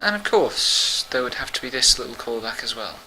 And of course, there would have to be this little callback as well.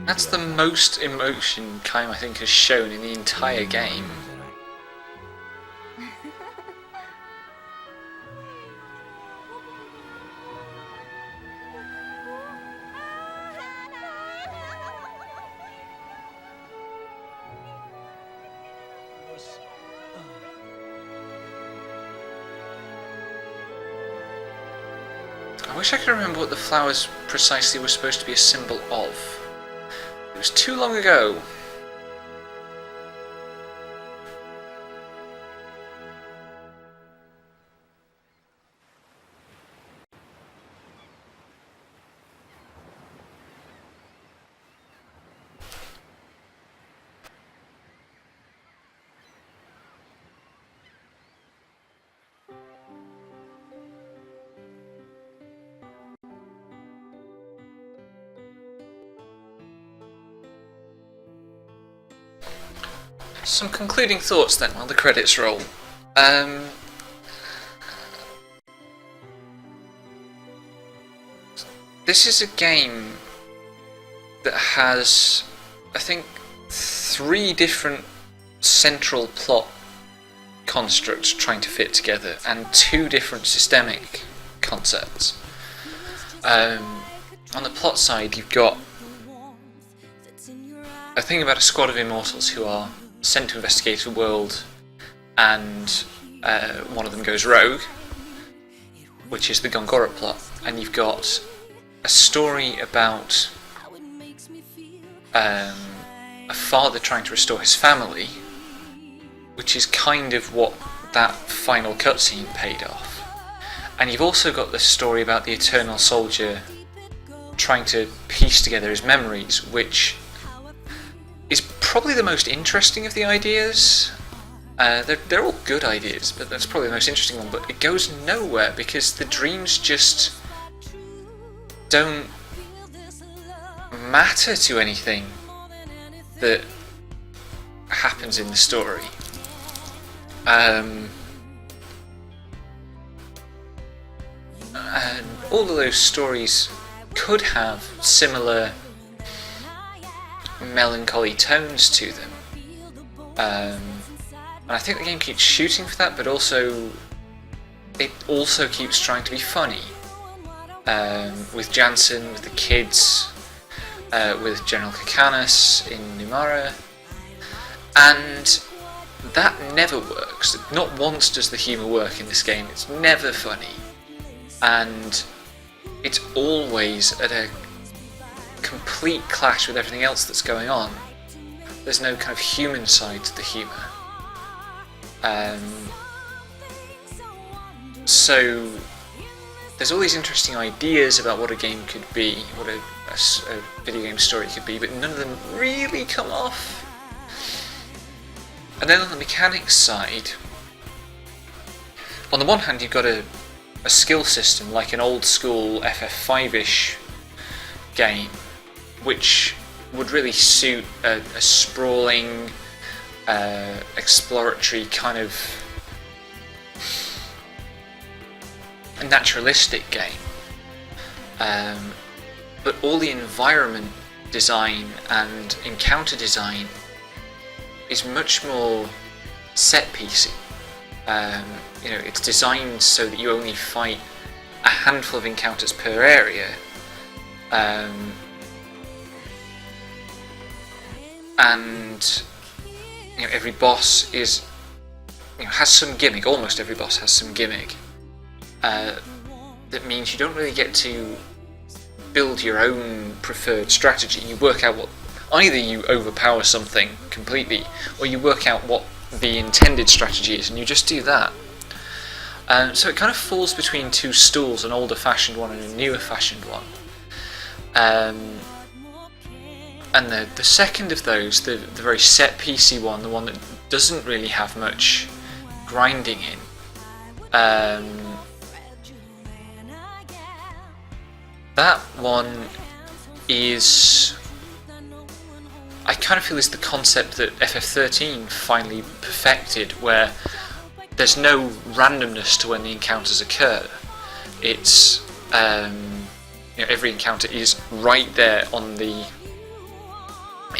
That's the most emotion Kaim, I think, has shown in the entire game. I wish I could remember what the flowers precisely were supposed to be a symbol of. It was too long ago. Some concluding thoughts then while the credits roll. This is a game that has, I think, 3 different central plot constructs trying to fit together and 2 different systemic concepts. On the plot side, you've got a thing about a squad of immortals who are sent to investigate a world, and one of them goes rogue, which is the Gongora plot. And you've got a story about a father trying to restore his family, which is kind of what that final cutscene paid off. And you've also got the story about the Eternal Soldier trying to piece together his memories, which is probably the most interesting of the ideas. They're all good ideas, but that's probably the most interesting one. But it goes nowhere because the dreams just don't matter to anything that happens in the story. And all of those stories could have similar melancholy tones to them, and I think the game keeps shooting for that, but it also keeps trying to be funny, with Jansen, with the kids, with General Kakanis in Numara, and that never works. Not once does the humour work in this game. It's never funny, and it's always at a complete clash with everything else that's going on. There's no kind of human side to the humour. So there's all these interesting ideas about what a game could be, what a video game story could be, but none of them really come off. And then on the mechanics side, on the one hand you've got a skill system like an old school FF5-ish game, which would really suit a sprawling, exploratory kind of naturalistic game. But all the environment design and encounter design is much more set-piecey. It's designed so that you only fight a handful of encounters per area. And every boss has some gimmick. Almost every boss has some gimmick. That means you don't really get to build your own preferred strategy. You work out Either you overpower something completely, or you work out what the intended strategy is, and you just do that. So it kind of falls between two stools, an older-fashioned one and a newer-fashioned one. And the second of those, the very set-piecey one, the one that doesn't really have much grinding in, that one is, I kind of feel, is the concept that FF13 finally perfected, where there's no randomness to when the encounters occur. It's every encounter is right there in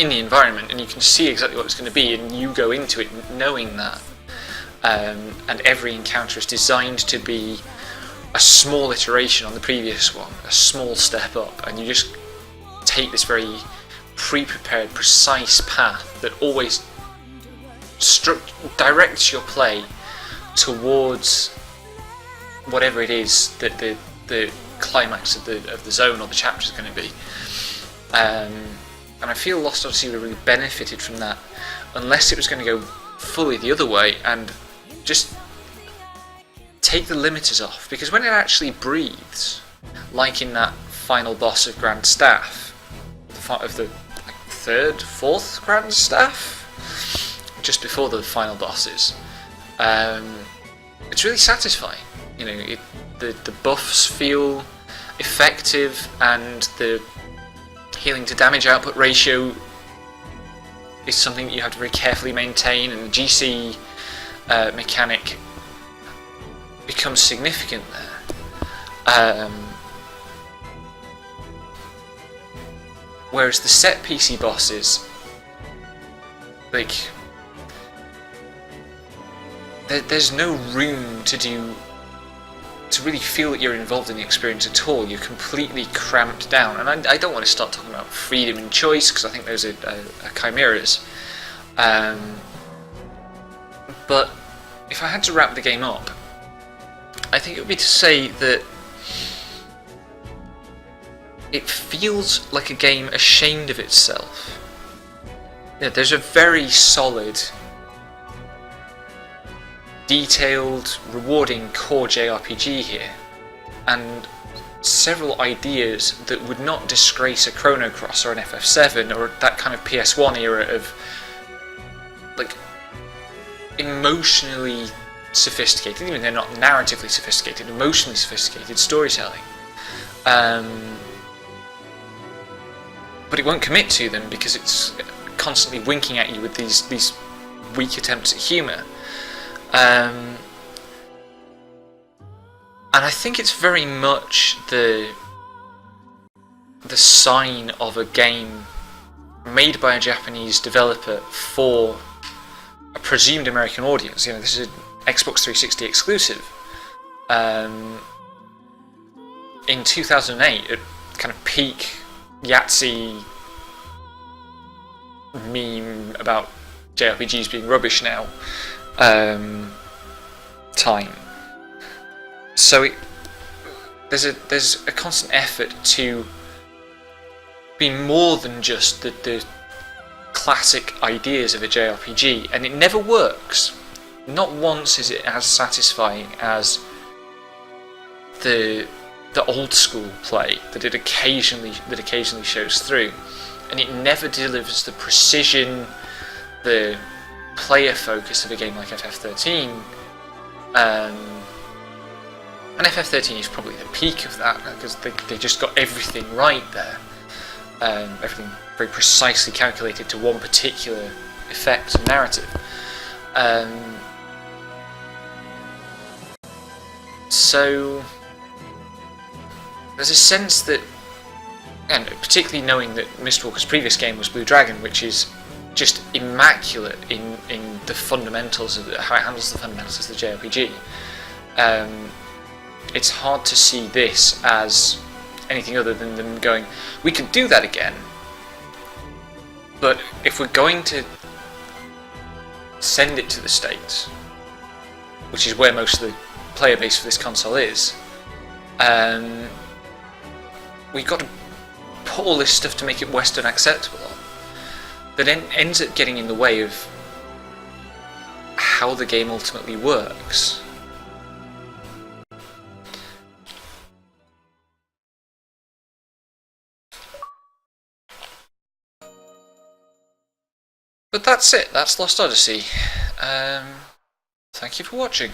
the environment, and you can see exactly what it's going to be, and you go into it knowing that. And every encounter is designed to be a small iteration on the previous one, a small step up, and you just take this very pre-prepared, precise path that always directs your play towards whatever it is that the climax of the zone or the chapter is going to be. And I feel Lost Odyssey really benefited from that, unless it was going to go fully the other way and just take the limiters off. Because when it actually breathes, like in that final boss of Grand Staff, of the fourth Grand Staff, just before the final bosses, it's really satisfying. The buffs feel effective, and the healing to damage output ratio is something that you have to very carefully maintain, and the GC mechanic becomes significant there. Whereas the set PC bosses, like, there's no room to really feel that you're involved in the experience at all. You're completely cramped down, and I don't want to start talking about freedom and choice, because I think those are chimeras. But if I had to wrap the game up, I think it would be to say that it feels like a game ashamed of itself. There's a very solid, detailed, rewarding core JRPG here, and several ideas that would not disgrace a Chrono Cross or an FF7 or that kind of PS1 era of, like, emotionally sophisticated, even they're not narratively sophisticated, emotionally sophisticated storytelling. But it won't commit to them because it's constantly winking at you with these weak attempts at humour. And I think it's very much the sign of a game made by a Japanese developer for a presumed American audience. This is an Xbox 360 exclusive. In 2008, at kind of peak Yahtzee meme about JRPGs being rubbish now time. So there's a constant effort to be more than just the classic ideas of a JRPG, and it never works. Not once is it as satisfying as the old school play that it occasionally shows through, and it never delivers the precision, the player focus of a game like FF13. And FF13 is probably the peak of that, because they just got everything right there. Everything very precisely calculated to one particular effect and narrative. So there's a sense that, and particularly knowing that Mistwalker's previous game was Blue Dragon, which is just immaculate in the fundamentals of how it handles the fundamentals of the JRPG, it's hard to see this as anything other than them going, we could do that again, but if we're going to send it to the States, which is where most of the player base for this console is, we've got to put all this stuff to make it Western acceptable on. that ends up getting in the way of how the game ultimately works. But that's it, that's Lost Odyssey. Thank you for watching.